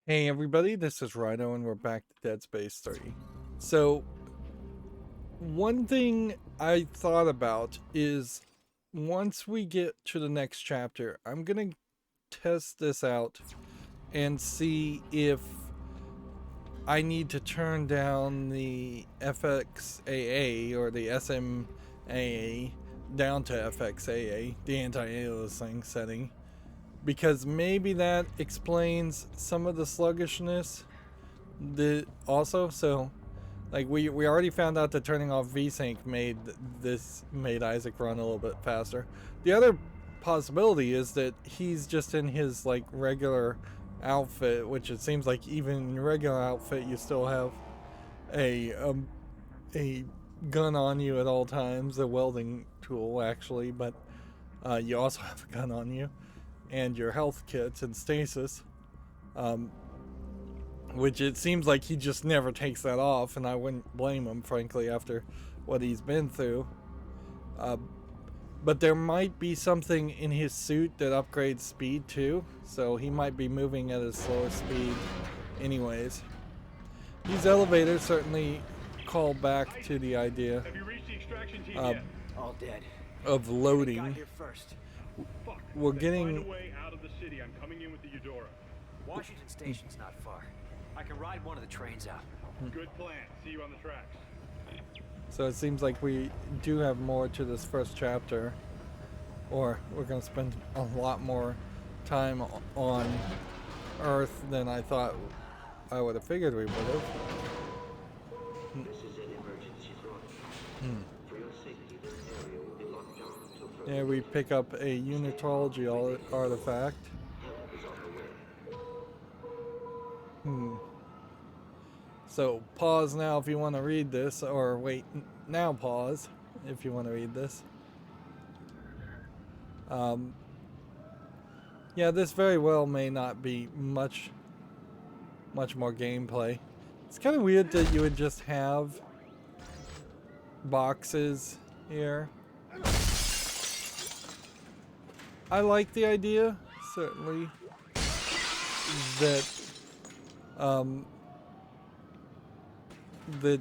Hey everybody, this is Rydo and we're back to Dead Space 3. So, one thing I thought about is once we get to the next chapter, I'm gonna test this out and see if I need to turn down the FXAA or the SMAA down to FXAA, the anti-aliasing setting, because maybe that explains some of the sluggishness. So like we already found out that turning off VSync made Isaac run a little bit faster. The other possibility is that he's just in his like regular outfit, which it seems like even in your regular outfit you still have a gun on you at all times, a welding tool actually, but you also have a gun on you and your health kits and stasis. Um, which it seems like he just never takes that off, and I wouldn't blame him, frankly, after what he's been through. Uh, but there might be something in his suit that upgrades speed too, so he might be moving at a slower speed anyways. These elevators certainly call back to the idea Have you reached the extraction team yet? All dead. of Got loading. here first. Fuck. We're Then getting... find a way out of the city. I'm coming in with the Eudora. Washington Station's not far. I can ride one of the trains out. Good plan. See you on the tracks. So it seems like we do have more to this first chapter, or we're going to spend a lot more time on Earth than I thought I would have figured we would have. This is an emergency zone. For your safety, this area will be locked down until further. Yeah, we pick up a unitology artifact. Help is on the way. So pause now if you want to read this, or wait, now pause if you want to read this. Yeah, this very well may not be much more gameplay. It's kind of weird that you would just have boxes here. I like the idea, certainly, that that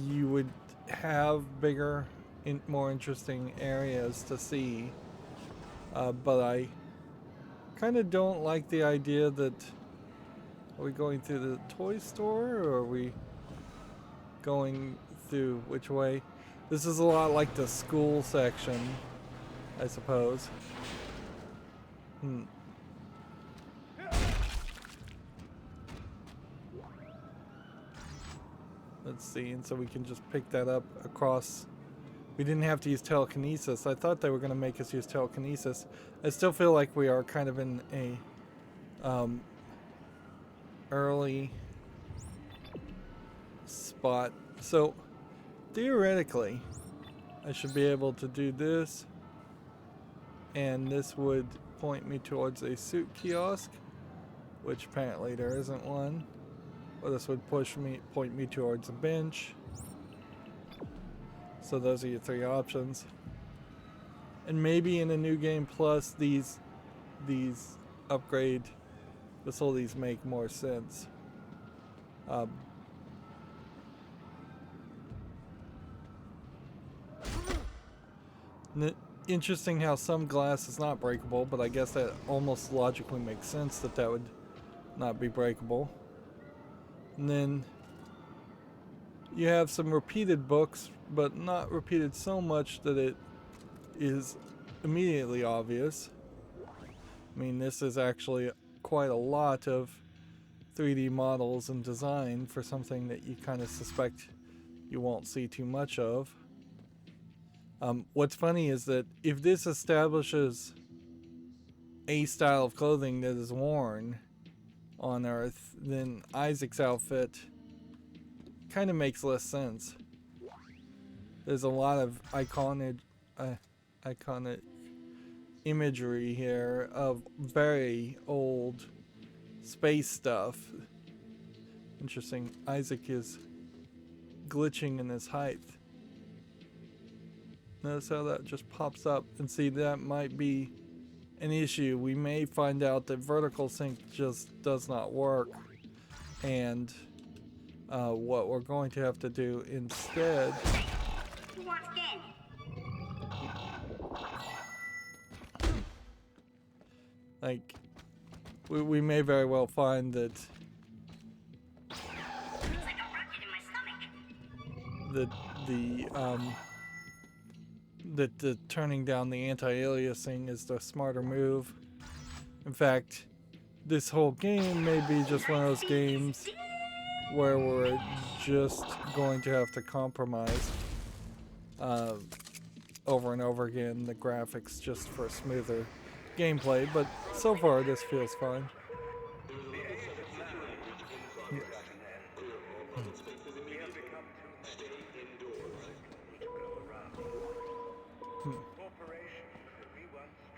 you would have bigger, more interesting areas to see, but I kind of don't like the idea that... Are we going through the toy store, or are we going through which way? This is a lot like the school section, I suppose. Let's see, and so we can just pick that up across. We didn't have to use telekinesis. I thought they were going to make us use telekinesis. I still feel like we are kind of in a early spot. So theoretically I should be able to do this, and this would point me towards a suit kiosk, which apparently there isn't one. Or this would point me towards a bench. So those are your three options. And maybe in a new game plus these upgrade facilities make more sense. Interesting how some glass is not breakable, but I guess that almost logically makes sense that that would not be breakable. And then you have some repeated books, but not repeated so much that it is immediately obvious. I mean, this is actually quite a lot of 3D models and design for something that you kind of suspect you won't see too much of. What's funny is that if this establishes a style of clothing that is worn on Earth, then Isaac's outfit kind of makes less sense. There's a lot of iconic imagery here of very old space stuff. Interesting. Isaac is glitching in his height. Notice how that just pops up, and see, that might be an issue. We may find out that vertical sync just does not work And what we're going to have to do instead. Who wants candy? Like, we may very well find that It's like a rocket in my stomach. that the turning down the anti-aliasing is the smarter move. In fact, this whole game may be just one of those games where we're just going to have to compromise over and over again the graphics just for smoother gameplay, but so far this feels fine.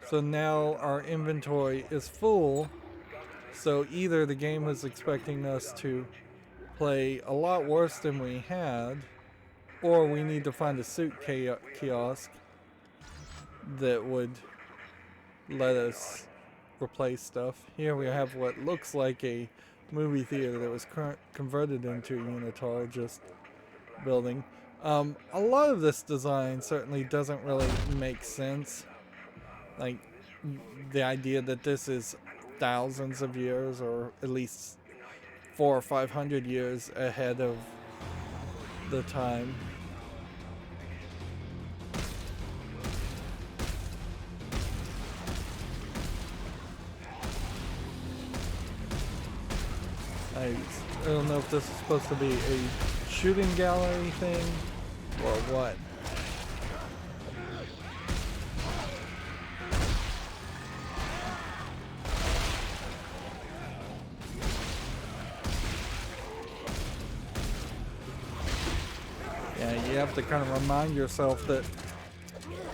So now our inventory is full, so either the game was expecting us to play a lot worse than we had, or we need to find a suit kiosk that would let us replace stuff. Here we have what looks like a movie theater that was converted into a Unitologist building. A lot of this design certainly doesn't really make sense. Like, the idea that this is thousands of years, or at least 400 or 500 years ahead of the time. I don't know if this is supposed to be a shooting gallery thing or what. Yeah, you have to kind of remind yourself that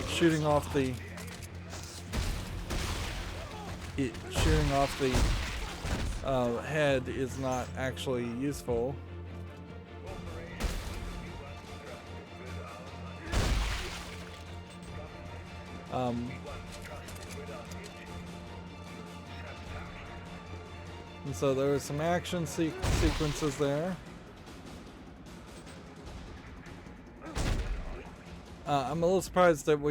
shooting off the head is not actually useful. And so there were some action sequences there. I'm a little surprised that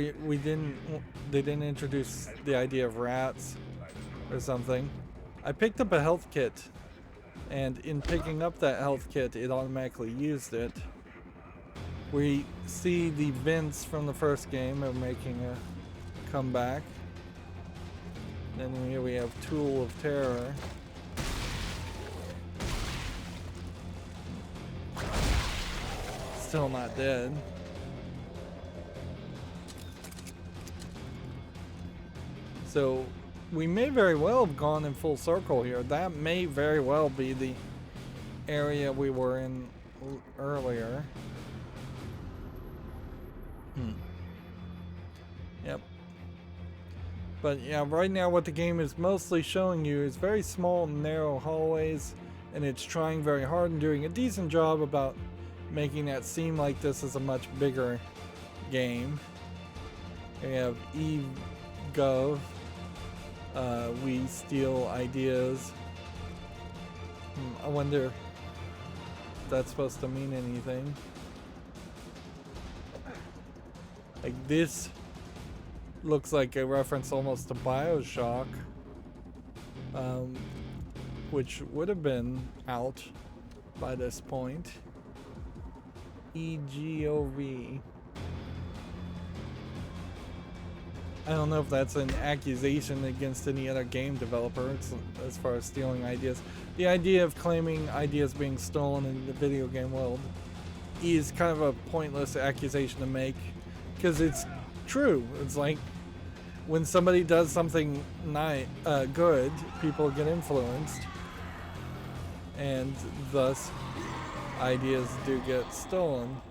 they didn't introduce the idea of rats or something. I picked up a health kit, and in picking up that health kit, it automatically used it. We see the vents from the first game are making a comeback. Then here we have Tool of Terror. Still not dead. So we may very well have gone in full circle here. That may very well be the area we were in earlier. Yep. But yeah, right now what the game is mostly showing you is very small, narrow hallways, and it's trying very hard and doing a decent job about making that seem like this is a much bigger game. We have Eve Gov. We steal ideas. I wonder if that's supposed to mean anything. Like, this looks like a reference almost to BioShock, which would have been out by this point. EGOV. I don't know if that's an accusation against any other game developer as far as stealing ideas. The idea of claiming ideas being stolen in the video game world is kind of a pointless accusation to make, because it's true. It's like when somebody does something good, people get influenced, and thus ideas do get stolen.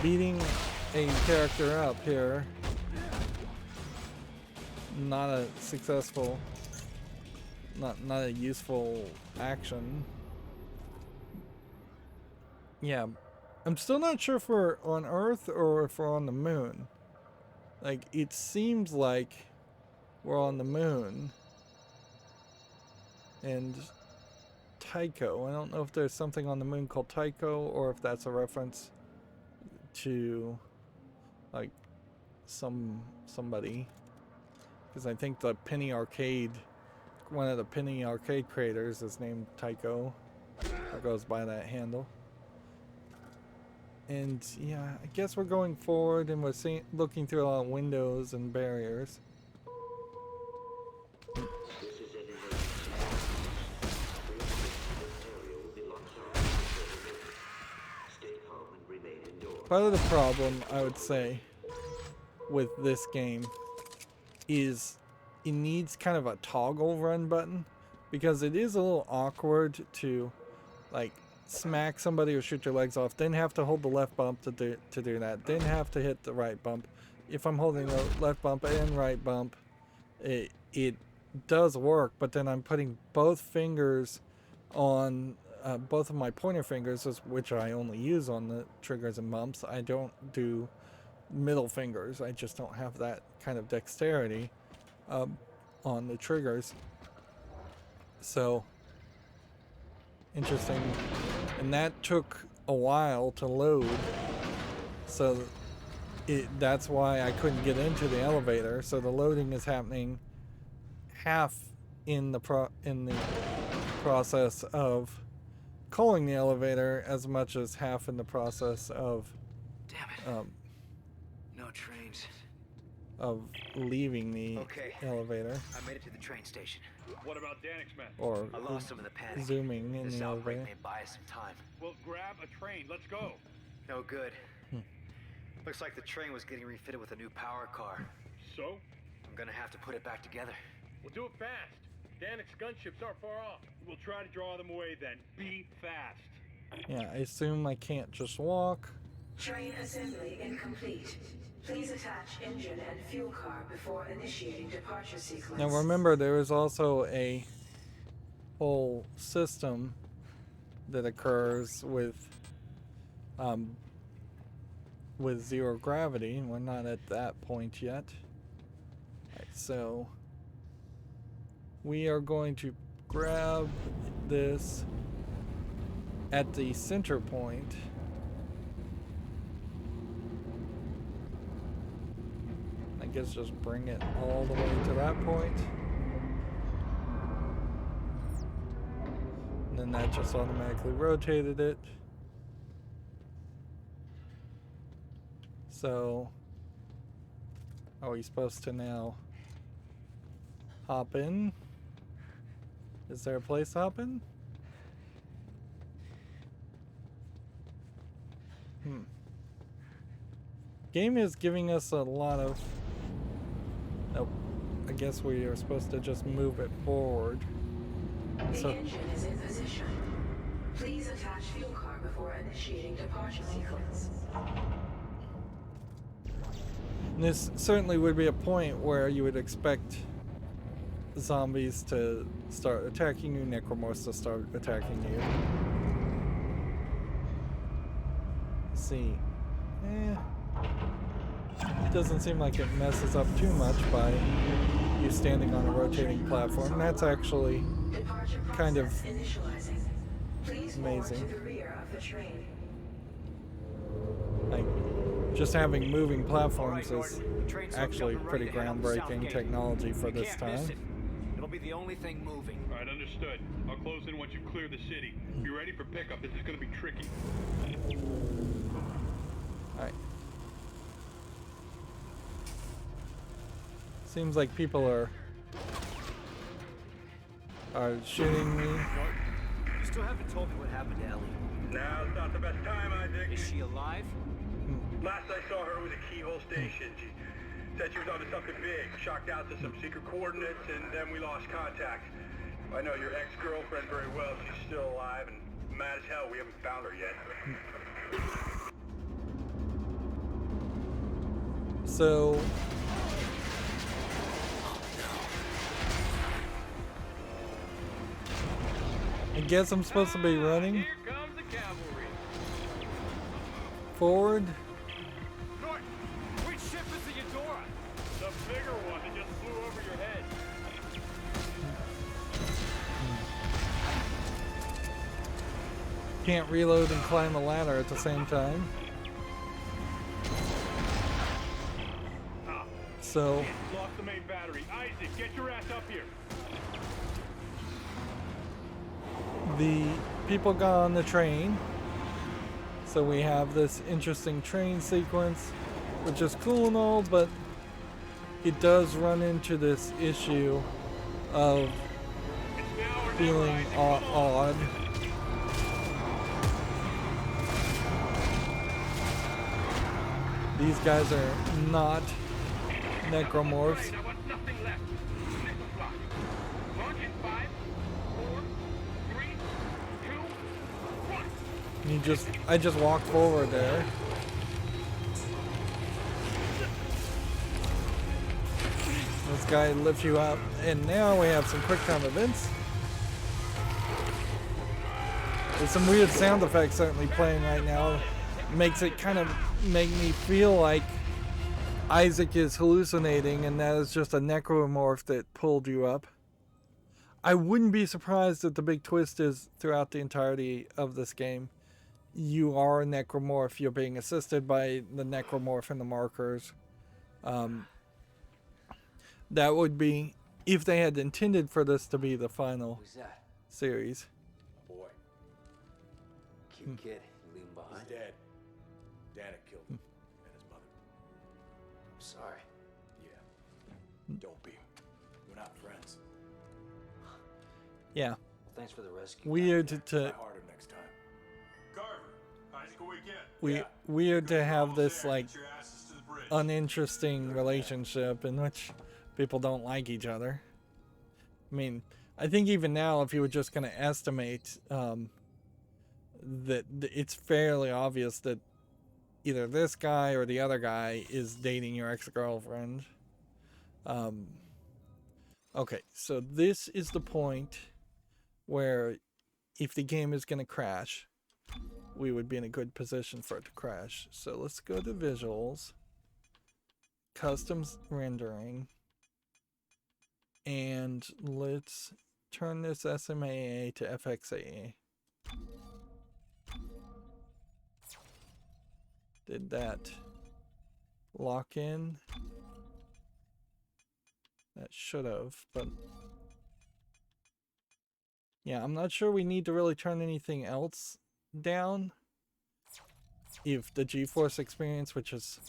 Beating a character up here, not a successful, not a useful action. Yeah, I'm still not sure if we're on Earth or if we're on the moon. Like, it seems like we're on the moon. And Tycho, I don't know if there's something on the moon called Tycho or if that's a reference to like somebody, because I think the Penny Arcade, one of the Penny Arcade creators is named Tycho, or goes by that handle. And yeah, I guess we're going forward and we're looking through a lot of windows and barriers. Part of the problem, I would say, with this game is it needs kind of a toggle run button, because it is a little awkward to like smack somebody or shoot your legs off, then have to hold the left bump to do that, then have to hit the right bump. If I'm holding the left bump and right bump, it does work, but then I'm putting both fingers on both of my pointer fingers, which I only use on the triggers and bumps. I don't do middle fingers. I just don't have that kind of dexterity on the triggers. So interesting. And that took a while to load, so that's why I couldn't get into the elevator. So the loading is happening half in the process of calling the elevator, as much as half in the process of no trains. Of leaving the elevator. I made it to the train station. What about Danik's men? Or I lost them in the panic. zooming in This the outbreak elevator. may buy us some time. Well, grab a train. Let's go. No good. Looks like the train was getting refitted with a new power car. So? I'm gonna have to put it back together. We'll do it fast. Danik's gunships aren't far off. We'll try to draw them away then. Be fast. Yeah, I assume I can't just walk. Train assembly incomplete. Please attach engine and fuel car before initiating departure sequence. Now remember, there is also a whole system that occurs with zero gravity. We're not at that point yet. Right, so we are going to grab this at the center point. I guess just bring it all the way to that point. And then that just automatically rotated it. So, are we supposed to now hop in? Is there a place to hop in? Game is giving us a lot of... Nope. I guess we are supposed to just move it forward. The engine is in position. Please attach fuel car before initiating departure sequence. And this certainly would be a point where you would expect zombies to start attacking you, Necromorphs to start attacking you. Let's see. It doesn't seem like it messes up too much by you standing on a rotating platform. That's actually kind of amazing. Like, just having moving platforms is actually pretty groundbreaking technology for this time. It'll be the only thing moving. All right, understood. I'll close in once you clear the city. Be ready for pickup. This is going to be tricky. Alright. Seems like people are shooting me. You still haven't told me what happened to Ellie. Now's not the best time, Isaac. Is she alive? Last I saw her was at Keyhole Station. She said she was onto something big, shocked out to some secret coordinates, and then we lost contact. I know your ex-girlfriend very well. She's still alive and mad as hell. We haven't found her yet. So... I guess I'm supposed to be running Here comes the cavalry. forward. Norton, which ship is the Eudora? can't reload and climb a ladder at the same time. So Lost the main battery. Isaac, get your ass up here. the people got on the train. So we have this interesting train sequence, which is cool and all, but it does run into this issue of feeling odd. These guys are not Necromorphs. I want nothing left. Missile block. Launch in 5, 4, 3, 2, 1. I just walked forward there. This guy lifts you up, and now we have some quick time events. There's some weird sound effects certainly playing right now. Makes it kind of make me feel like Isaac is hallucinating and that is just a necromorph that pulled you up. I wouldn't be surprised that the big twist is throughout the entirety of this game, you are a necromorph. You're being assisted by the necromorph and the markers. That would be, if they had intended for this to be the final Who's that? series. Boy. Cute kid. You leave him behind? He's dead. Dana killed him and his mother. I'm sorry. Yeah. Don't be. We're not friends. Yeah. Well, thanks for the rescue. Weird Try to harder next time. Carver, Isaac, awake in. weird to have this like Get your asses to the bridge. uninteresting relationship in which people don't like each other. I mean, I think even now, if you were just going to estimate, that it's fairly obvious that either this guy or the other guy is dating your ex-girlfriend. Okay, so this is the point where if the game is going to crash, we would be in a good position for it to crash. So let's go to visuals, customs rendering, and let's turn this SMAA to FXAA. Did that lock in? That should have, but yeah, I'm not sure we need to really turn anything else down. If the GeForce experience, which is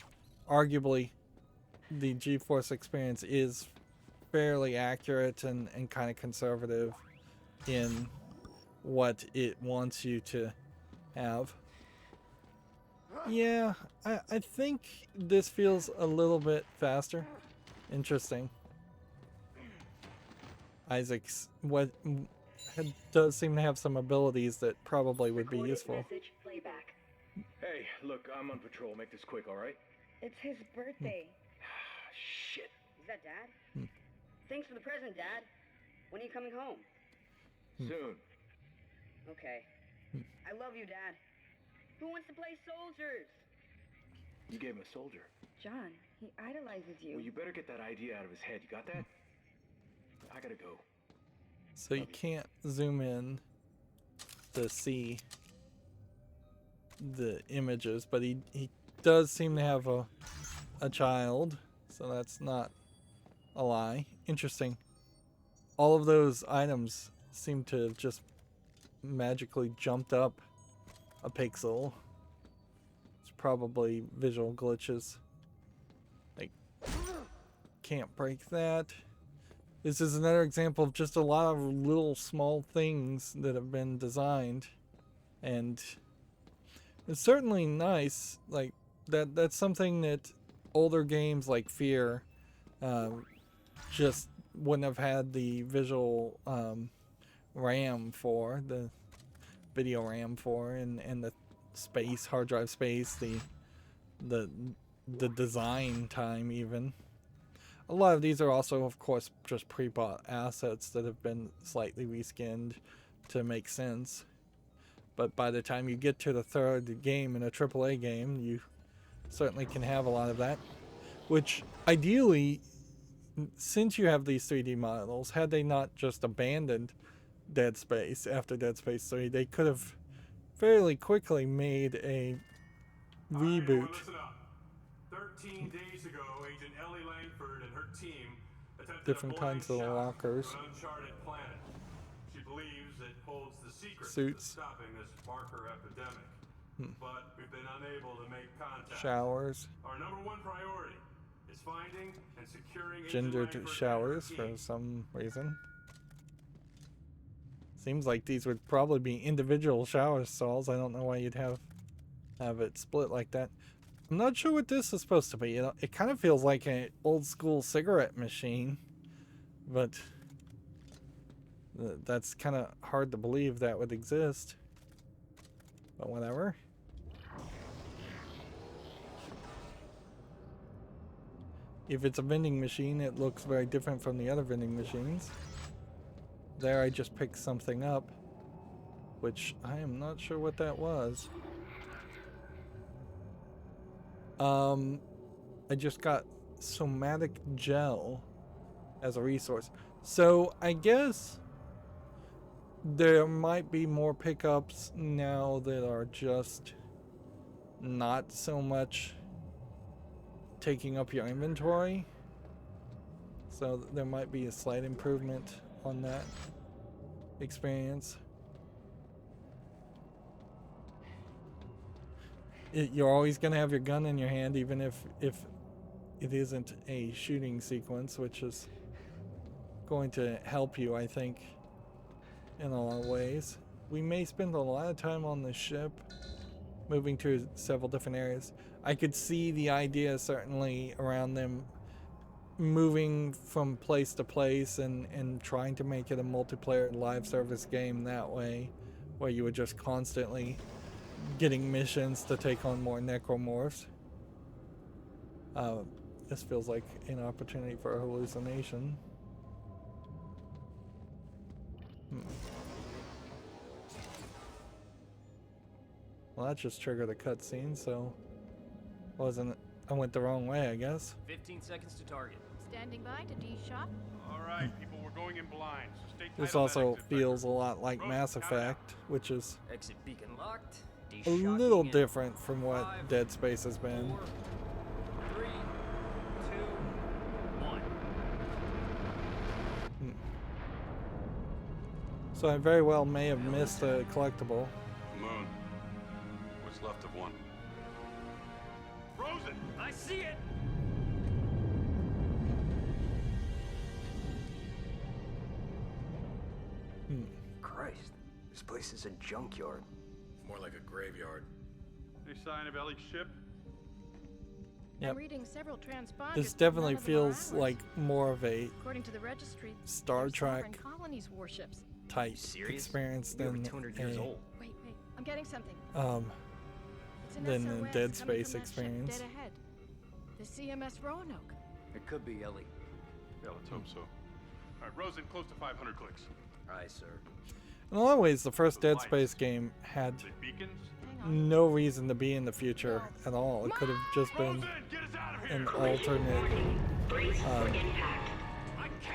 arguably the GeForce experience, is fairly accurate and kind of conservative in what it wants you to have. Yeah, I think this feels a little bit faster. Interesting. Isaac's does seem to have some abilities that probably would be useful. Message playback. Hey, look, I'm on patrol. Make this quick, all right? It's his birthday. Shit. Is that Dad? Thanks for the present, Dad. When are you coming home? Soon. Okay. I love you, Dad. Who wants to play soldiers? You gave him a soldier. John, he idolizes you. Well, you better get that idea out of his head. You got that? I gotta go. So you can't zoom in to see the images, but he does seem to have a child, so that's not a lie. Interesting. All of those items seem to have just magically jumped up a pixel. It's probably visual glitches. Like, can't break that. This is another example of just a lot of little small things that have been designed, and it's certainly nice. Like that's something that older games like Fear just wouldn't have had the visual RAM for, the video RAM for, and the space, hard drive space, the design time even. A lot of these are also, of course, just pre-bought assets that have been slightly reskinned to make sense. But by the time you get to the third game in a AAA game, you certainly can have a lot of that. Which, ideally, since you have these 3D models, had they not just abandoned Dead Space after Dead Space 3, they could have fairly quickly made a reboot. Listen up. 13 days ago, Agent Ellie Langford and her team attempted Different a blind kinds of shot lockers. to an uncharted planet. She believes it holds the secret to Suits. stopping this marker epidemic. But we've been unable to make contact. Showers. Our #1 priority is finding and securing Gendered Agent Langford showers and her for team. some reason. Seems like these would probably be individual shower stalls. I don't know why you'd have it split like that. I'm not sure what this is supposed to be. You know, it kind of feels like an old school cigarette machine, but that's kind of hard to believe that would exist. But whatever. If it's a vending machine, it looks very different from the other vending machines. There, I just picked something up, which I am not sure what that was. I just got somatic gel as a resource. So I guess there might be more pickups now that are just not so much taking up your inventory. So there might be a slight improvement on that experience. You're always going to have your gun in your hand, even if it isn't a shooting sequence, which is going to help you, I think, in a lot of ways. We may spend a lot of time on the ship, moving to several different areas. I could see the idea, certainly, around them moving from place to place and trying to make it a multiplayer live service game that way, where you would just constantly getting missions to take on more necromorphs. This feels like an opportunity for a hallucination. Well, that just triggered a cutscene, so I went the wrong way, I guess. 15 seconds to target. Standing by to D-shot. All right, people, we're going in blind. So stay tight This on that also exit feels a vector. lot like Rogue, Mass count it out. Effect, which is Exit beacon locked. a D-shot little begin. different from what 5, Dead Space has been. 4, 3, 2, 1. So I very well may have missed a collectible. Moon. What's left of one? Frozen! I see it. Christ, this place is a junkyard. More like a graveyard. Any sign of Ellie's ship? Yep. I'm reading several transponders. This but definitely none of them are feels ours. like more of a According to the registry, Star they're Trek sovereign colonies warships. type Serious? experience We're over than 200 years a old. Wait, I'm getting something. It's an than the SOS Dead coming Space from that ship experience. Dead ahead. The CMS Roanoke. It could be Ellie. Yeah, let's hope so. All right, Rosen, close to 500 clicks. Aye, sir. In a lot of ways, the first Dead Space game had The beacons? Hang on. no reason to be in the future at all. It could have just been Rosen, get us out of here!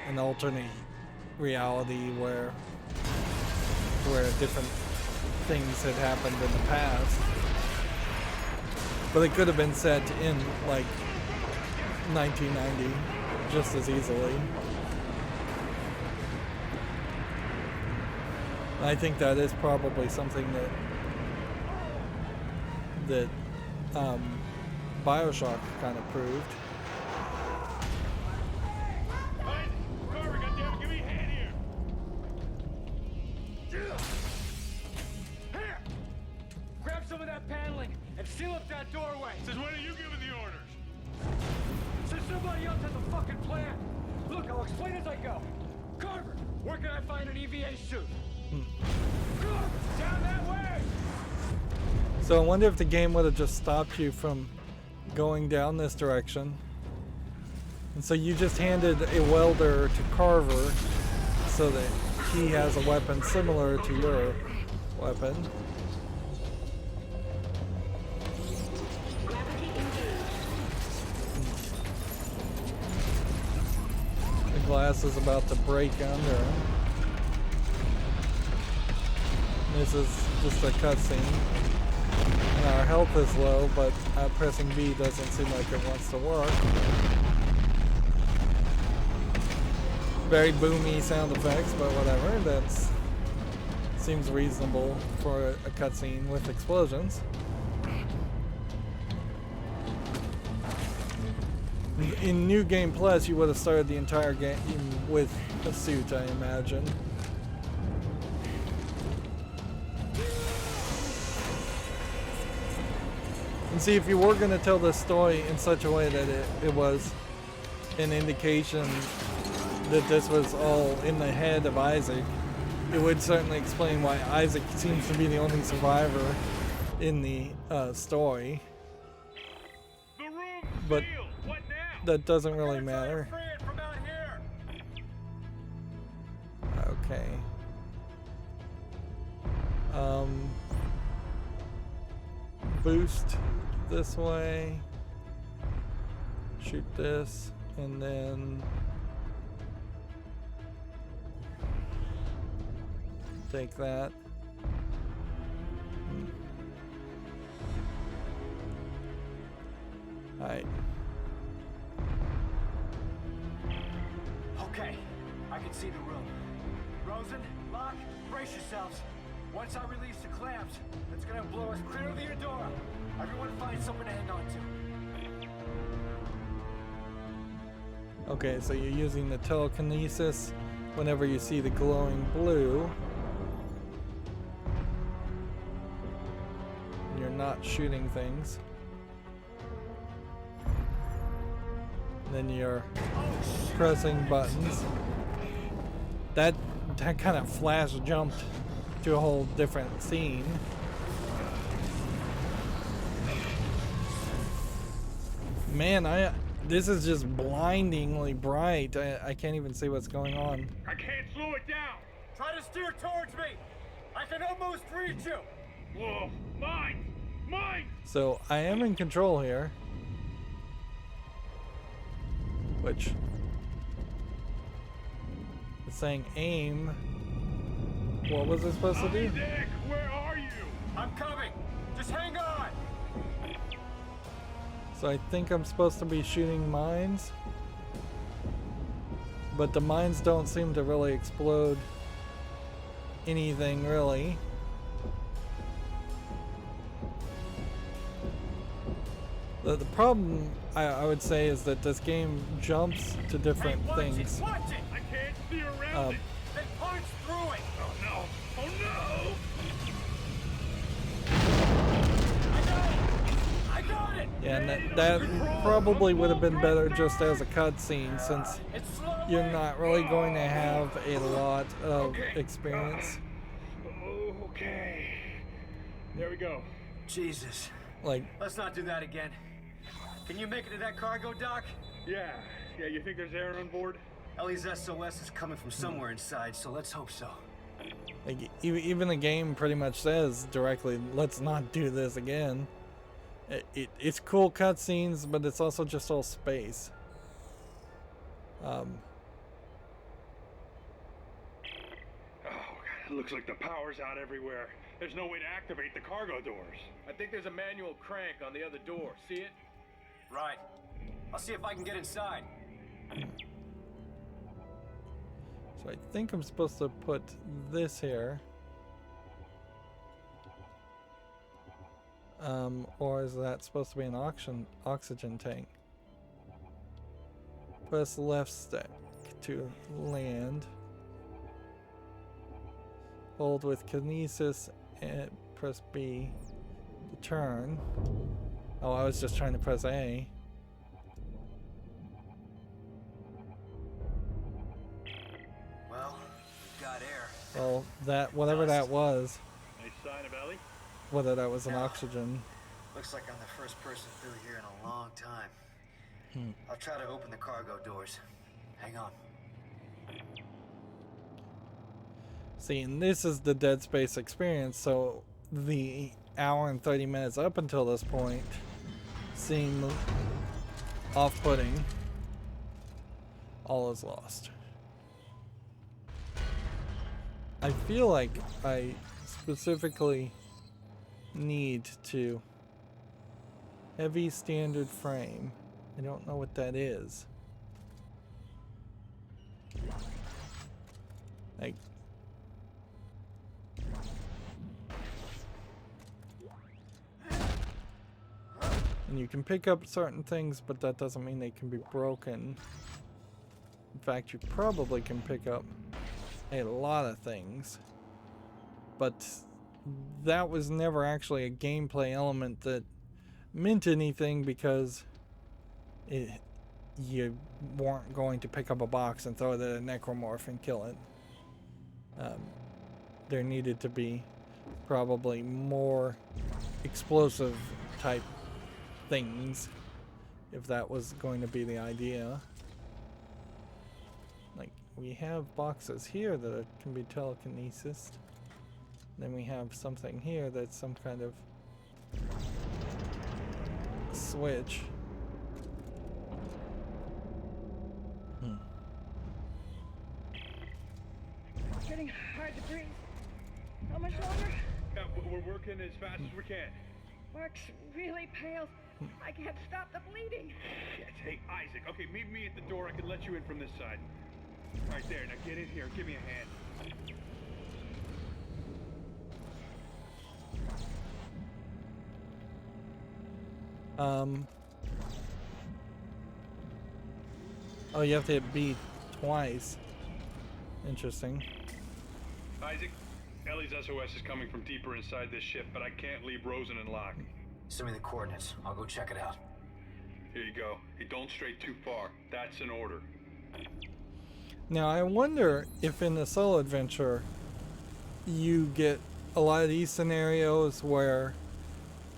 an alternate reality where different things had happened in the past. But it could have been set in like 1990 just as easily. I think that is probably something that BioShock kind of proved. Hey, Carver, goddammit, give me a hand here! Here! Grab some of that paneling and seal up that doorway. Since when are you giving the orders? Since somebody else has a fucking plan. Look, I'll explain as I go. Carver, where can I find an EVA suit? Carver, down that way! So I wonder if the game would have just stopped you from going down this direction. And so you just handed a welder to Carver so that he has a weapon similar to your weapon. The glass is about to break under him. This is just a cutscene. And our health is low, but pressing B doesn't seem like it wants to work. Very boomy sound effects, but whatever. That's seems reasonable for a cutscene with explosions. In New Game Plus, you would have started the entire game with a suit, I imagine. And see, if you were going to tell this story in such a way that it was an indication that this was all in the head of Isaac, it would certainly explain why Isaac seems to be the only survivor in the story. But that doesn't really matter. Okay. Boost this way. Shoot this, and then take that. Alright. Okay, I can see the room. Rosen, Locke, brace yourselves. Once I release the clamps, it's gonna blow us clear of the Eudora. Everyone find something to hang on to. Okay, so you're using the telekinesis whenever you see the glowing blue. You're not shooting things. Then you're pressing buttons. That kind of flash jumped to a whole different scene. Man, this is just blindingly bright. I can't even see what's going on. I can't slow it down. Try to steer towards me. I can almost reach you. Whoa, mine! Mine! So I am in control here. Which is saying aim. What was it supposed to do? Isaac, where are you? I'm coming. Just hang on. So I think I'm supposed to be shooting mines. But the mines don't seem to really explode anything really. The problem I would say is that this game jumps to different things. Watch it. I can't see around it. They punch through it. Oh no! Oh no! I got it. Yeah, and that probably would have been better just as a cutscene, since you're not really going to have a lot of experience. Okay. There we go. Jesus. Like, Let's not do that again. Can you make it to that cargo dock? Yeah. You think there's air on board? Ellie's SOS is coming from somewhere inside, so let's hope so. like even the game pretty much says directly, let's not do this again. It's cool cutscenes, but it's also just all space. Oh, it looks like the power's out everywhere. There's no way to activate the cargo doors. I think there's a manual crank on the other door. See it? Right. I'll see if I can get inside. So I think I'm supposed to put this here. Or is that supposed to be an oxygen tank? Press left stick to land. Hold with kinesis and press B to turn. Oh, I was just trying to press A. Well, we've got air. Well, whatever that was, Nice sign of Ellie. whether that was an oxygen. Looks like I'm the first person through here in a long time. I'll try to open the cargo doors. Hang on. See, and this is the Dead Space experience, so the hour and 30 minutes up until this point seem off-putting. All is lost. I feel like I specifically need to. Heavy standard frame. I don't know what that is. Like, and you can pick up certain things, but that doesn't mean they can be broken. In fact, you probably can pick up a lot of things, but that was never actually a gameplay element that meant anything, because you weren't going to pick up a box and throw it at a necromorph and kill it. There needed to be probably more explosive type things if that was going to be the idea. Like, we have boxes here that can be telekinesis. Then we have something here that's some kind of switch. It's getting hard to breathe. How much longer? Yeah, we're working as fast as we can. Mark's really pale. I can't stop the bleeding. Yes, hey, Isaac. Okay, meet me at the door. I can let you in from this side. Right there. Now get in here. Give me a hand. Oh, you have to hit B twice. Interesting. Isaac, Ellie's SOS is coming from deeper inside this ship, but I can't leave Rosen and Locke. Send me the coordinates. I'll go check it out. Here you go. Hey, don't stray too far. That's an order. Now, I wonder if in the solo adventure you get a lot of these scenarios where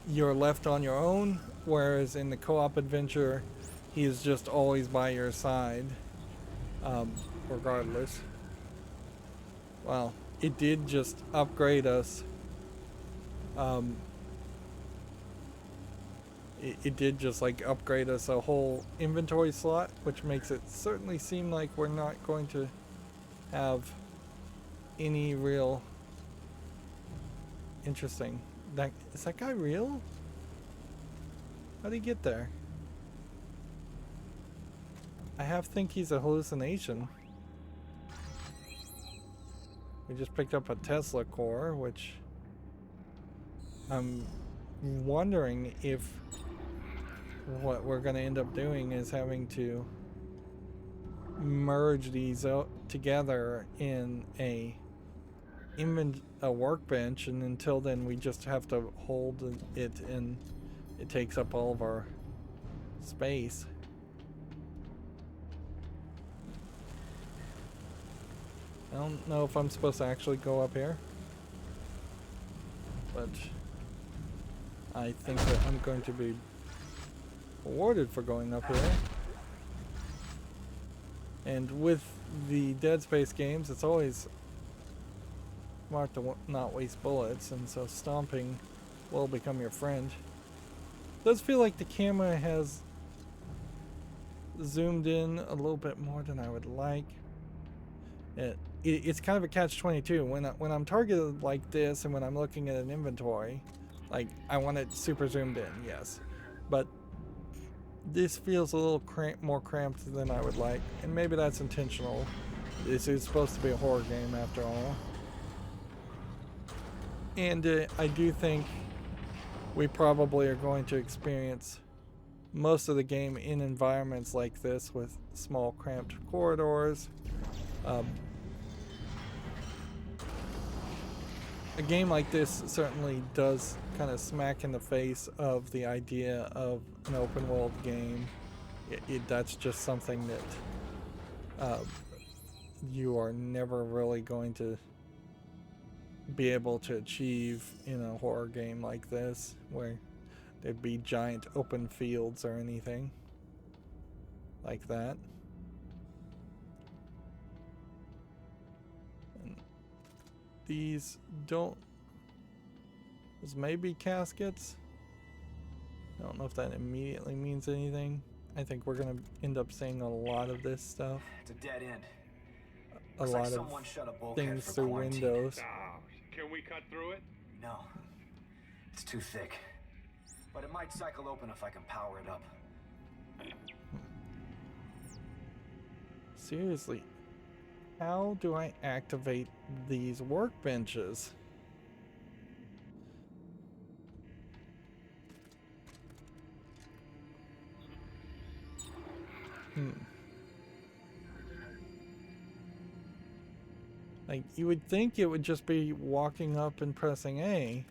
you're left on your own, whereas in the co-op adventure he is just always by your side, regardless. Well, it did just upgrade us. It did just like upgrade us a whole inventory slot, which makes it certainly seem like we're not going to have any real interesting. Is that guy real? How'd he get there? I think he's a hallucination. We just picked up a Tesla core, which I'm wondering if what we're going to end up doing is having to merge these together in a workbench, and until then we just have to hold it, and it takes up all of our space. I don't know if I'm supposed to actually go up here, but I think that I'm going to be awarded for going up here. And with the Dead Space games, it's always smart to not waste bullets, and so stomping will become your friend. It does feel like the camera has zoomed in a little bit more than I would like. It's kind of a catch-22. When I'm targeted like this, and when I'm looking at an inventory, like, I want it super zoomed in, yes, but this feels a little more cramped than I would like, and maybe that's intentional. This is supposed to be a horror game after all. And I do think we probably are going to experience most of the game in environments like this, with small cramped corridors. A game like this certainly does kind of smack in the face of the idea of an open world game. That's just something that you are never really going to be able to achieve in a horror game like this, where there'd be giant open fields or anything like that. And these may be caskets. I don't know if that immediately means anything. I think we're gonna end up seeing a lot of this stuff. It's a dead end. A lot of things through windows. Oh, Can we cut through it? No. It's too thick. But it might cycle open if I can power it up. Seriously, how do I activate these workbenches? Like, you would think it would just be walking up and pressing A.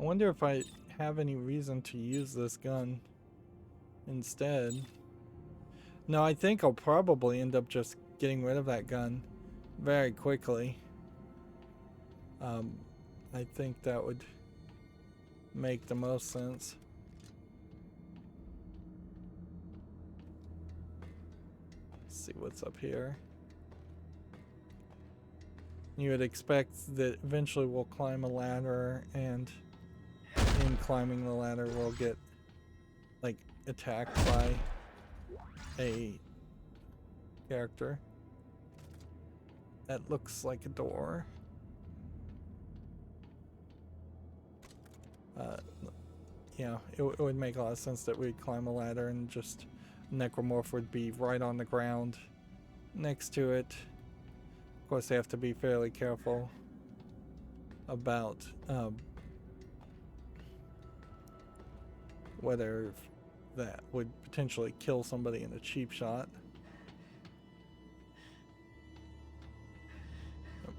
I wonder if I have any reason to use this gun instead. No, I think I'll probably end up just getting rid of that gun very quickly. I think that would make the most sense. Let's see what's up here. You would expect that eventually we'll climb a ladder, and in climbing the ladder we'll get like attacked by a character. That looks like a door. Yeah, it would make a lot of sense that we'd climb a ladder and just Necromorph would be right on the ground next to it. Of course, they have to be fairly careful about whether that would potentially kill somebody in a cheap shot.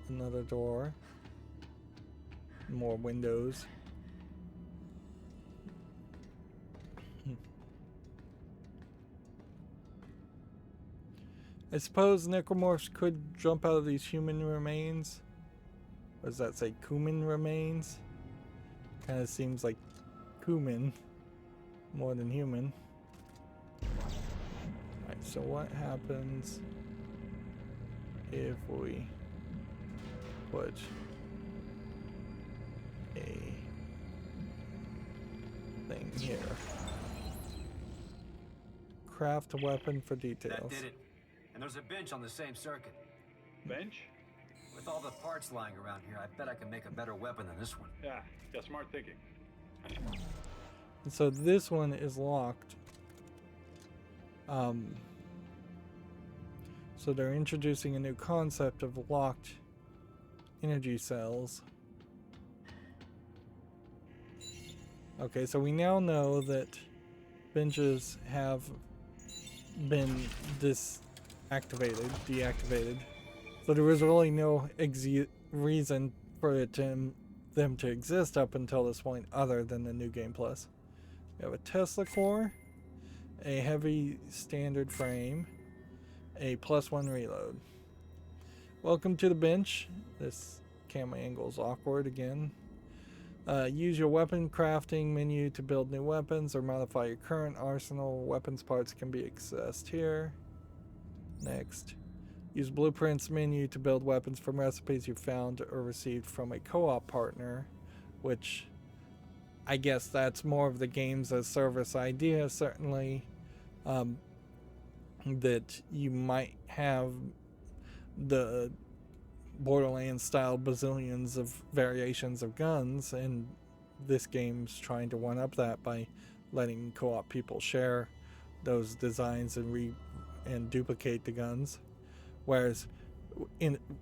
Another door. More windows. I suppose Necromorphs could jump out of these human remains. What does that say? Cumin remains? Kind of seems like cumin more than human. Alright, so what happens if we put a thing here? Craft a weapon for details. That did it. And there's a bench on the same circuit. Bench? With all the parts lying around here, I bet I can make a better weapon than this one. Yeah, smart thinking. And so this one is locked. So they're introducing a new concept of locked energy cells. Okay, so we now know that benches have been deactivated. So there was really no reason for them to exist up until this point other than the new Game Plus. We have a Tesla core, a heavy standard frame, a +1 reload. Welcome to the bench. This camera angle is awkward again. Use your weapon crafting menu to build new weapons or modify your current arsenal. Weapons parts can be accessed here. Next. Use blueprints menu to build weapons from recipes you found or received from a co-op partner, which I guess that's more of the games as service idea, certainly. That you might have the Borderlands style bazillions of variations of guns, and this game's trying to one up that by letting co-op people share those designs and duplicate the guns. Whereas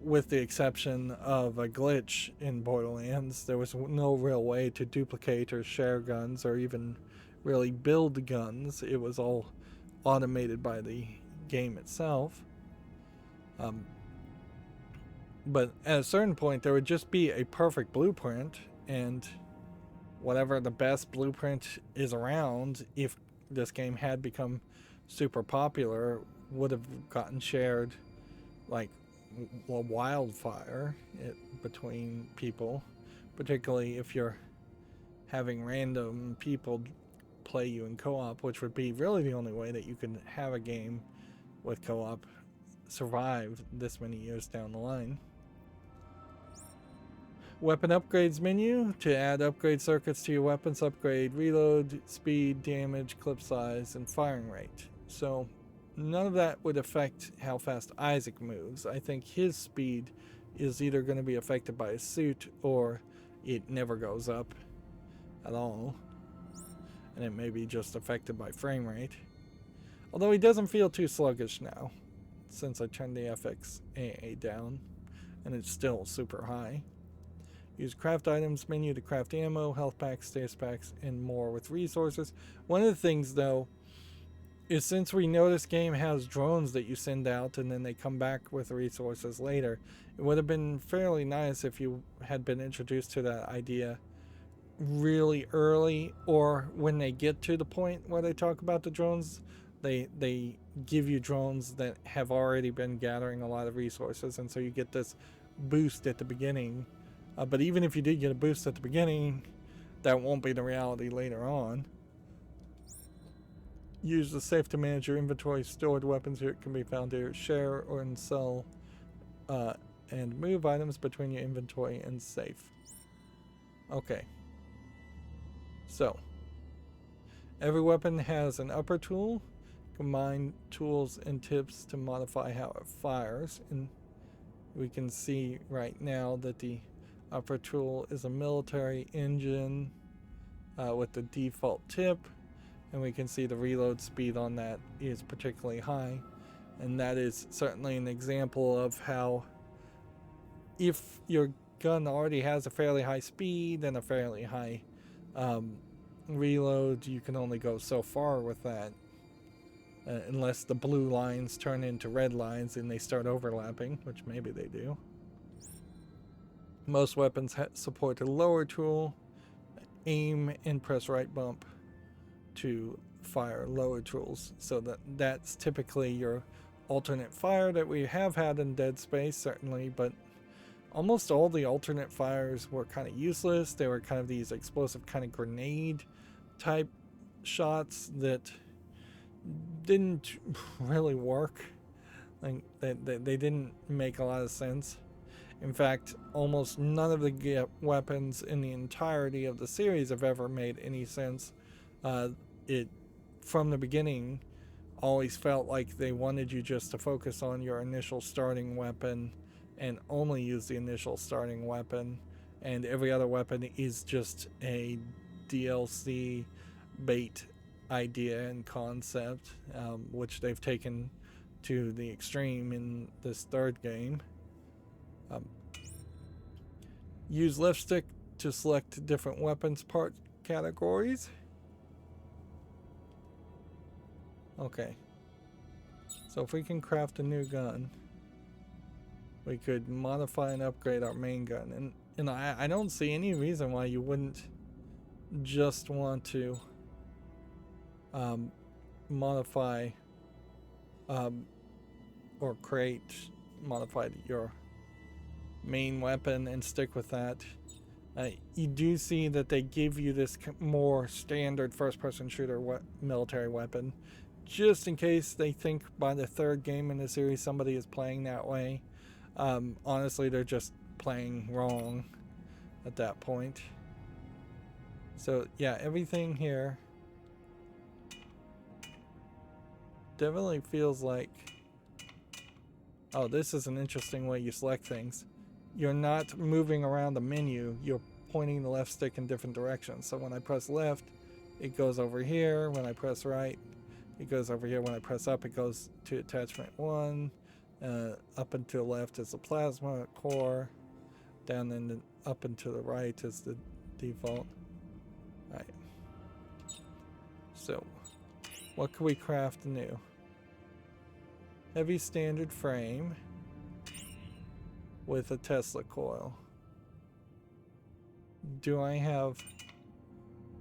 with the exception of a glitch in Borderlands, there was no real way to duplicate or share guns or even really build guns. It was all automated by the game itself. But at a certain point, there would just be a perfect blueprint, and whatever the best blueprint is around, if this game had become super popular, would have gotten shared like a wildfire between people, particularly if you're having random people play you in co-op, which would be really the only way that you can have a game with co-op survive this many years down the line. Weapon upgrades menu to add upgrade circuits to your weapons. Upgrade reload, speed, damage, clip size, and firing rate. So none of that would affect how fast Isaac moves. I think his speed is either going to be affected by his suit or it never goes up at all. And it may be just affected by frame rate. Although he doesn't feel too sluggish now, since I turned the FXAA down, and it's still super high. Use craft items menu to craft ammo, health packs, status packs, and more with resources. One of the things, though, is since we know this game has drones that you send out and then they come back with resources later, it would have been fairly nice if you had been introduced to that idea really early, or when they get to the point where they talk about the drones, they give you drones that have already been gathering a lot of resources, and so you get this boost at the beginning. But even if you did get a boost at the beginning, that won't be the reality later on. Use the safe to manage your inventory. Stored weapons here can be found here. Share or sell and move items between your inventory and safe. Okay. So, every weapon has an upper tool. Combine tools and tips to modify how it fires. And we can see right now that the upper tool is a military engine with the default tip. And we can see the reload speed on that is particularly high. And that is certainly an example of how, if your gun already has a fairly high speed and a fairly high reload, you can only go so far with that. Unless the blue lines turn into red lines and they start overlapping, which maybe they do. Most weapons support a lower tool. Aim and press right bump to fire lower tools. So that's typically your alternate fire that we have had in Dead Space, certainly, but almost all the alternate fires were kind of useless. They were kind of these explosive kind of grenade type shots that didn't really work. Like they didn't make a lot of sense. In fact, almost none of the weapons in the entirety of the series have ever made any sense. It, from the beginning, always felt like they wanted you just to focus on your initial starting weapon and only use the initial starting weapon, and every other weapon is just a DLC bait idea and concept, which they've taken to the extreme in this third game. Use left stick to select different weapons part categories. Okay, so if we can craft a new gun, we could modify and upgrade our main gun, and I don't see any reason why you wouldn't just want to modify or modify your main weapon and stick with that. You do see that they give you this more standard first-person shooter military weapon, just in case they think by the third game in the series somebody is playing that way. Honestly, they're just playing wrong at that point. So yeah, everything here definitely feels like, oh, this is an interesting way you select things. You're not moving around the menu, you're pointing the left stick in different directions. So when I press left, it goes over here. When I press right, it goes over here. When I press up, it goes to attachment 1. Up and to the left is the plasma core. Down and up and to the right is the default. Alright. So, what can we craft new? Heavy standard frame with a Tesla coil. Do I have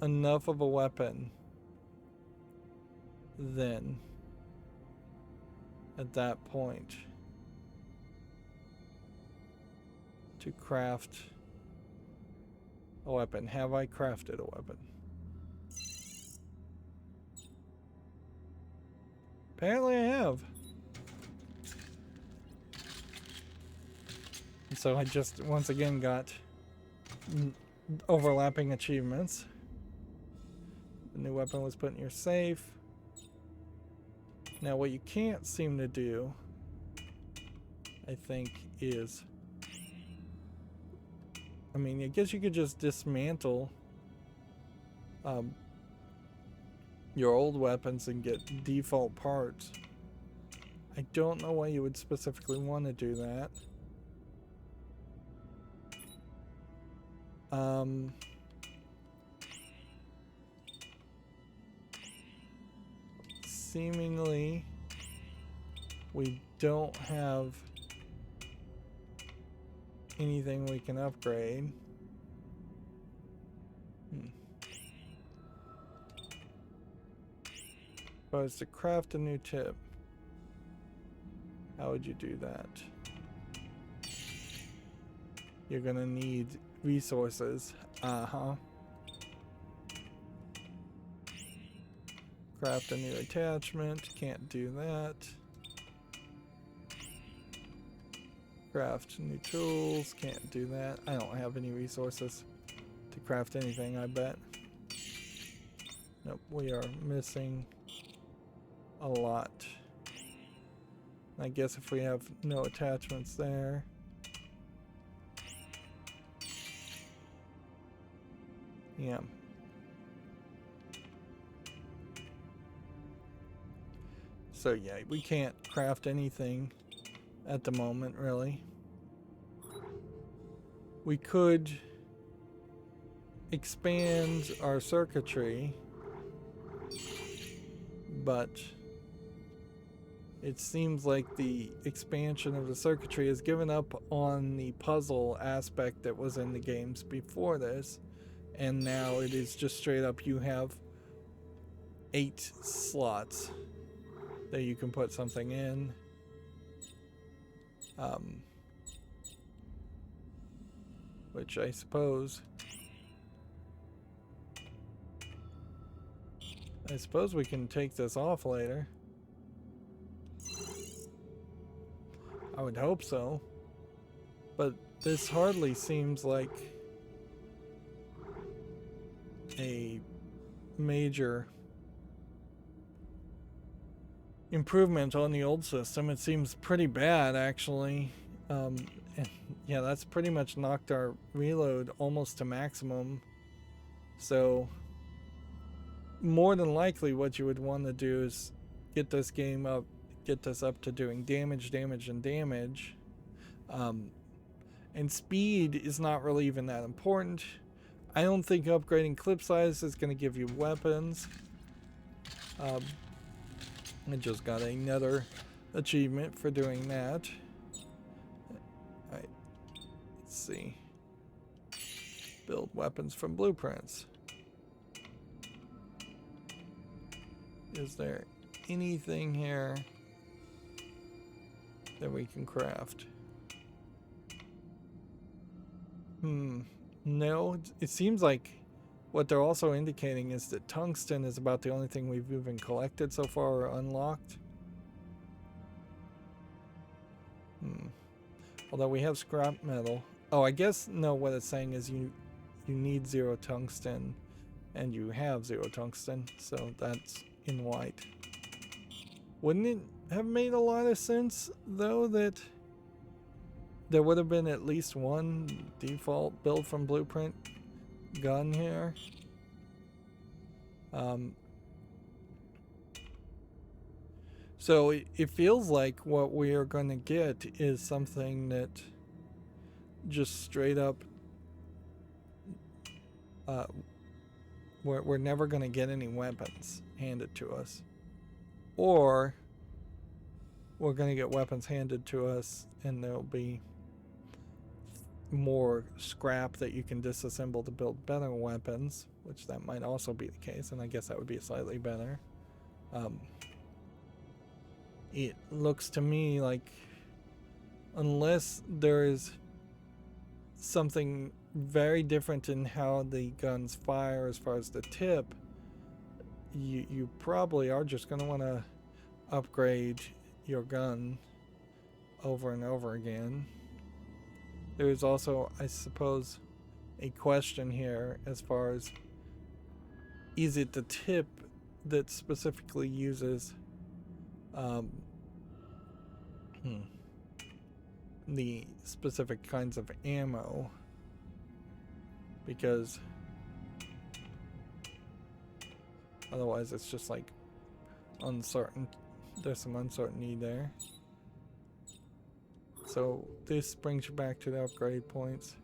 enough of a weapon then at that point to craft a weapon? Have I crafted a weapon? Apparently I have. And so I just once again got overlapping achievements. The new weapon was put in your safe. Now what you can't seem to do, I think, is... I mean, I guess you could just dismantle your old weapons and get default parts. I don't know why you would specifically want to do that. Seemingly, we don't have anything we can upgrade. If I was to craft a new tip, how would you do that? You're gonna need resources. Craft a new attachment. Can't do that. Craft new tools. Can't do that. I don't have any resources to craft anything, I bet. Nope, we are missing a lot. I guess if we have no attachments there. Yeah. So yeah, we can't craft anything at the moment, really. We could expand our circuitry, but it seems like the expansion of the circuitry has given up on the puzzle aspect that was in the games before this, and now it is just straight up you have 8 slots that you can put something in. Which I suppose we can take this off later. I would hope so. But this hardly seems like a major improvement on the old system. It seems pretty bad, actually. And yeah, that's pretty much knocked our reload almost to maximum. So more than likely what you would want to do is get this game up, get this up to doing damage, and damage. And speed is not really even that important. I don't think upgrading clip size is going to give you weapons. I just got another achievement for doing that. Alright, let's see. Build weapons from blueprints. Is there anything here that we can craft? No, it seems like what they're also indicating is that tungsten is about the only thing we've even collected so far or unlocked. Although we have scrap metal. Oh, I guess, no, what it's saying is you need 0 tungsten, and you have 0 tungsten, so that's in white. Wouldn't it have made a lot of sense, though, that there would have been at least one default build from blueprint gun here? So it feels like what we are going to get is something that just straight up we're never going to get any weapons handed to us, or we're going to get weapons handed to us and there'll be more scrap that you can disassemble to build better weapons, which that might also be the case, and I guess that would be slightly better. It looks to me like unless there is something very different in how the guns fire as far as the tip, you probably are just going to want to upgrade your gun over and over again. There's also, I suppose, a question here as far as, is it the tip that specifically uses the specific kinds of ammo? Because otherwise it's just like uncertain. There's some uncertainty there. So this brings you back to the upgrade points.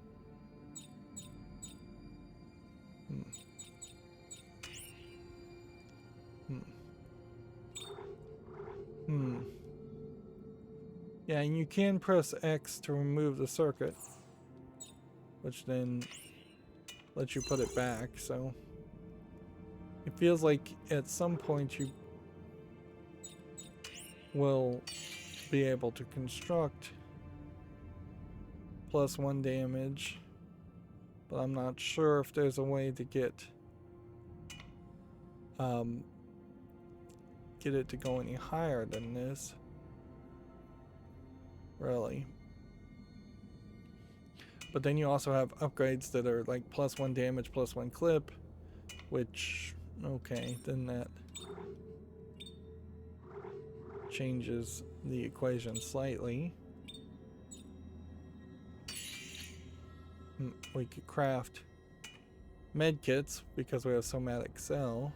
Yeah, and you can press X to remove the circuit, which then lets you put it back, so it feels like at some point you will be able to construct +1 damage, but I'm not sure if there's a way to get it to go any higher than this, really. But then you also have upgrades that are like +1 damage, +1 clip, which, okay, then that changes the equation slightly. We could craft medkits because we have somatic cell.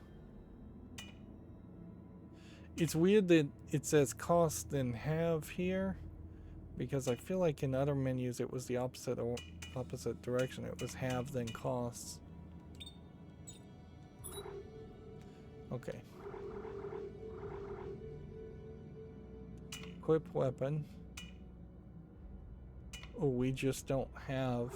It's weird that it says cost then have here, because I feel like in other menus it was the opposite direction. It was have then costs. Okay. Equip weapon. Oh, we just don't have.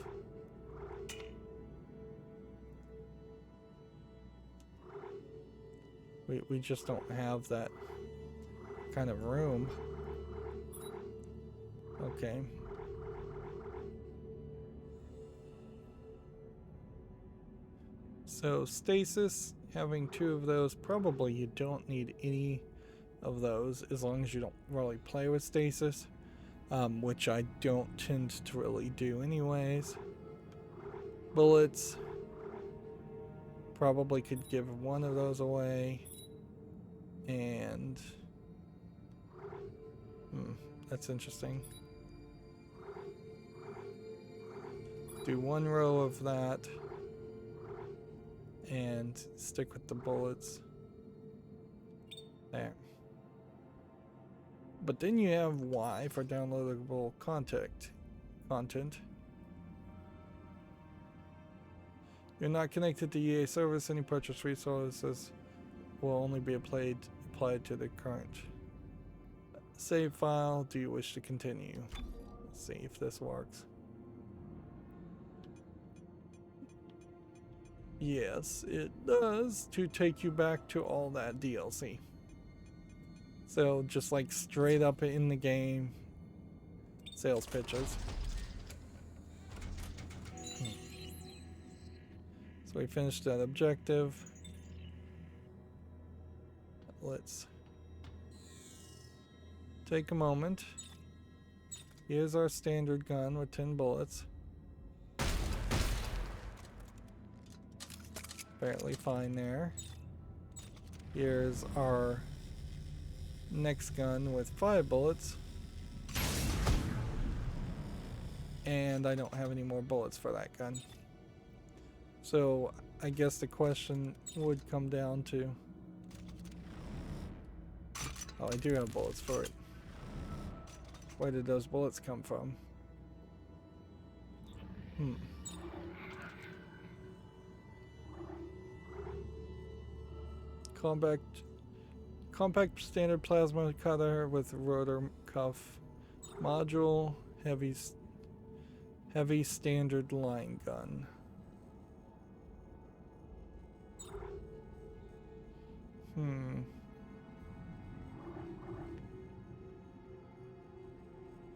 We just don't have that kind of room. Okay. So stasis, having 2 of those, probably you don't need any of those as long as you don't really play with stasis, which I don't tend to really do anyways. Bullets, probably could give 1 of those away, and that's interesting. Do 1 row of that and stick with the bullets there. But then you have Y for downloadable content. You're not connected to EA service. Any purchase resources will only be applied to the current save file. Do you wish to continue? Let's see if this works. Yes, it does, to take you back to all that DLC. So just like straight up in the game sales pitches. So we finished that objective. Let's take a moment. Here's our standard gun with 10 bullets. Apparently fine there. Here's our next gun with 5 bullets. And I don't have any more bullets for that gun. So I guess the question would come down to... Oh, I do have bullets for it. Where did those bullets come from? Compact standard plasma cutter with rotor cuff module, heavy standard line gun.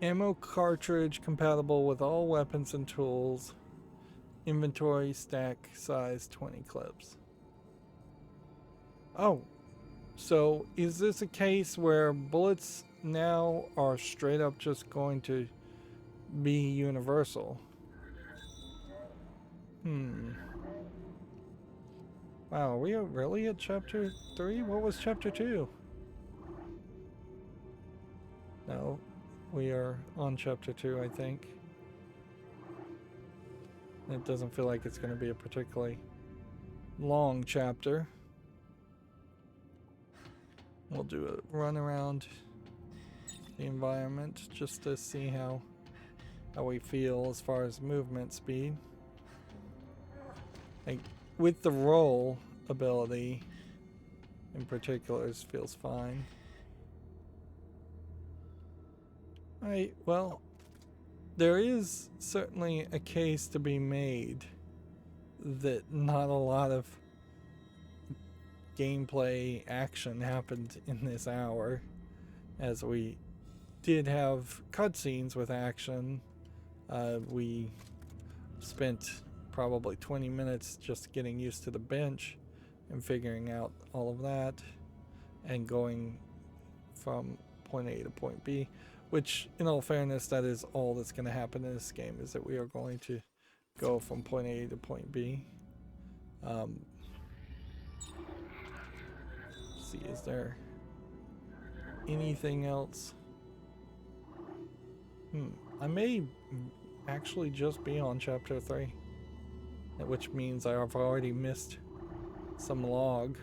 Ammo cartridge compatible with all weapons and tools. Inventory stack size 20 clips. Oh, so is this a case where bullets now are straight up just going to be universal? Wow, are we really at chapter 3? What was chapter 2? No, we are on chapter 2, I think. It doesn't feel like it's going to be a particularly long chapter. We'll do a run around the environment just to see how we feel as far as movement speed. Like with the roll ability in particular, it feels fine. Alright, well, there is certainly a case to be made that not a lot of gameplay action happened in this hour, as we did have cutscenes with action. We spent probably 20 minutes just getting used to the bench and figuring out all of that and going from point A to point B, which in all fairness, that is all that's going to happen in this game, is that we are going to go from point A to point B. See, is there anything else? I may actually just be on chapter 3, which means I've already missed some log.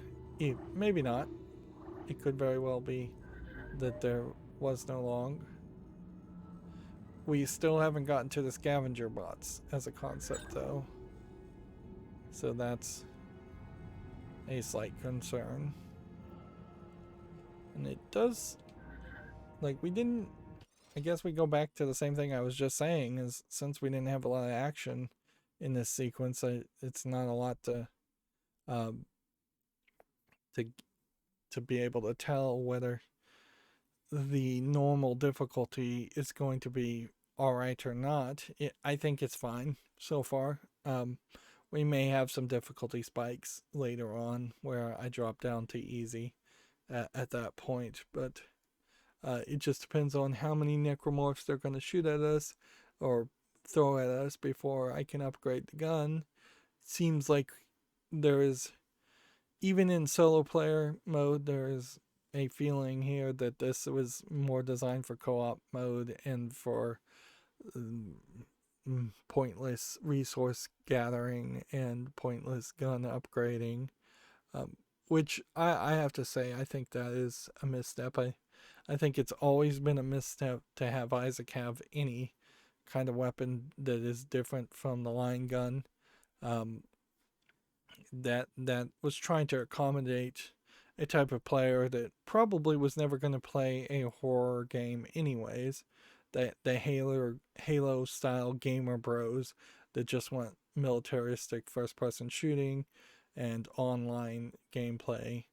Maybe not. It could very well be that there was no log. We still haven't gotten to the scavenger bots as a concept though, so that's a slight concern. And it does, like, we didn't, I guess we go back to the same thing I was just saying, is since we didn't have a lot of action in this sequence, it's not a lot to be able to tell whether the normal difficulty is going to be alright or not. I think it's fine so far. We may have some difficulty spikes later on where I drop down to easy at that point, but it just depends on how many necromorphs they're going to shoot at us or throw at us before I can upgrade the gun. Seems like there is, even in solo player mode, there is a feeling here that this was more designed for co-op mode and for pointless resource gathering and pointless gun upgrading, which I have to say, I think that is a misstep. I think it's always been a misstep to have Isaac have any kind of weapon that is different from the line gun. That was trying to accommodate a type of player that probably was never going to play a horror game anyways. The Halo style gamer bros that just want militaristic first person shooting and online gameplay.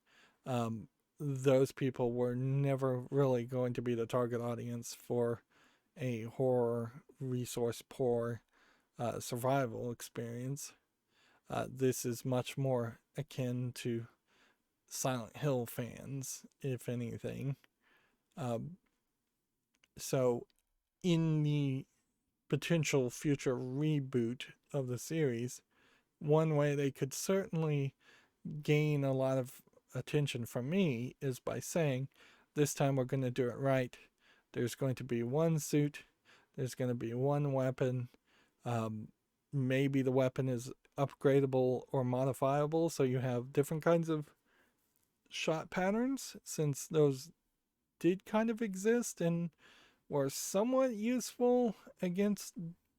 Those people were never really going to be the target audience for a horror resource poor survival experience. This is much more akin to Silent Hill fans, if anything. So in the potential future reboot of the series, one way they could certainly gain a lot of attention from me is by saying, this time we're going to do it right. There's going to be one suit. There's going to be one weapon. Maybe the weapon is upgradable or modifiable, so you have different kinds of shot patterns, since those did kind of exist and were somewhat useful against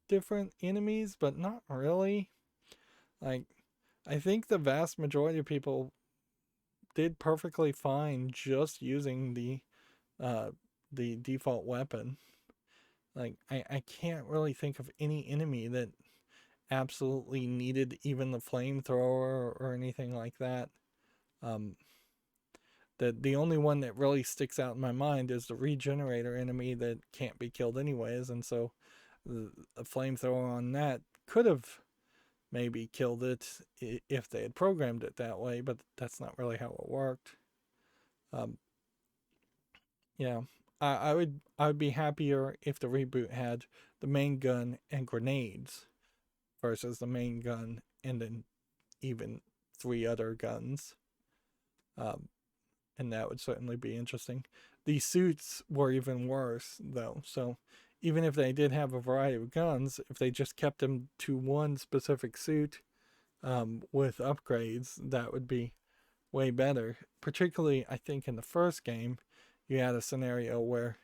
different enemies, but not really. Like, I think the vast majority of people did perfectly fine just using the default weapon. Like, I can't really think of any enemy that absolutely needed even the flamethrower or anything like that. The only one that really sticks out in my mind is the regenerator enemy that can't be killed anyways, and so a flamethrower on that could have maybe killed it if they had programmed it that way, but that's not really how it worked. Yeah, I would be happier if the reboot had the main gun and grenades versus the main gun and then even 3 other guns. And that would certainly be interesting. The suits were even worse, though. So even if they did have a variety of guns, if they just kept them to one specific suit with upgrades, that would be way better. Particularly, I think in the first game, you had a scenario where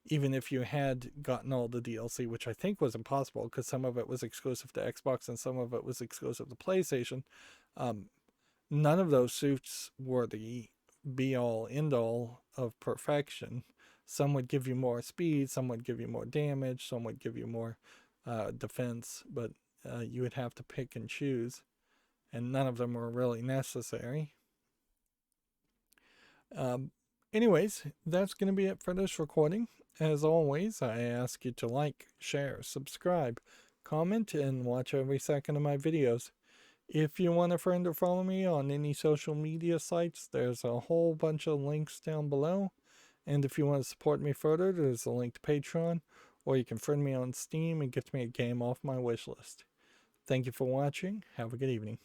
even if you had gotten all the DLC, which I think was impossible because some of it was exclusive to Xbox and some of it was exclusive to PlayStation, none of those suits were the be-all, end-all of perfection. Some would give you more speed, some would give you more damage, some would give you more defense, but you would have to pick and choose, and none of them were really necessary. Anyways, that's going to be it for this recording. As always, I ask you to like, share, subscribe, comment, and watch every second of my videos. If you want a friend or follow me on any social media sites, there's a whole bunch of links down below. And if you want to support me further, there's a link to Patreon, or you can friend me on Steam and get me a game off my wish list. Thank you for watching. Have a good evening.